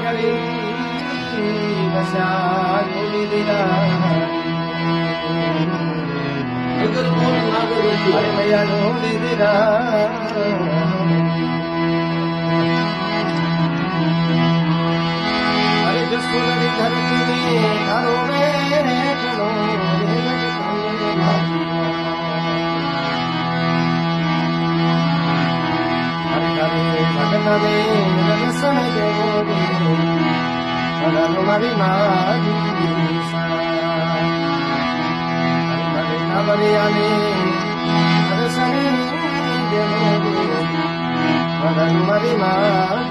કરી બસા ગોલી દીરા અગર કોણ નાગર અરે ભૈયા ગોલી દીરા અરે જસોલરી ધરતી તારો રે ચલો Nave rasa devi, Nadu mari mari sa. Nave navali ani, rasa devi, Nadu mari mari.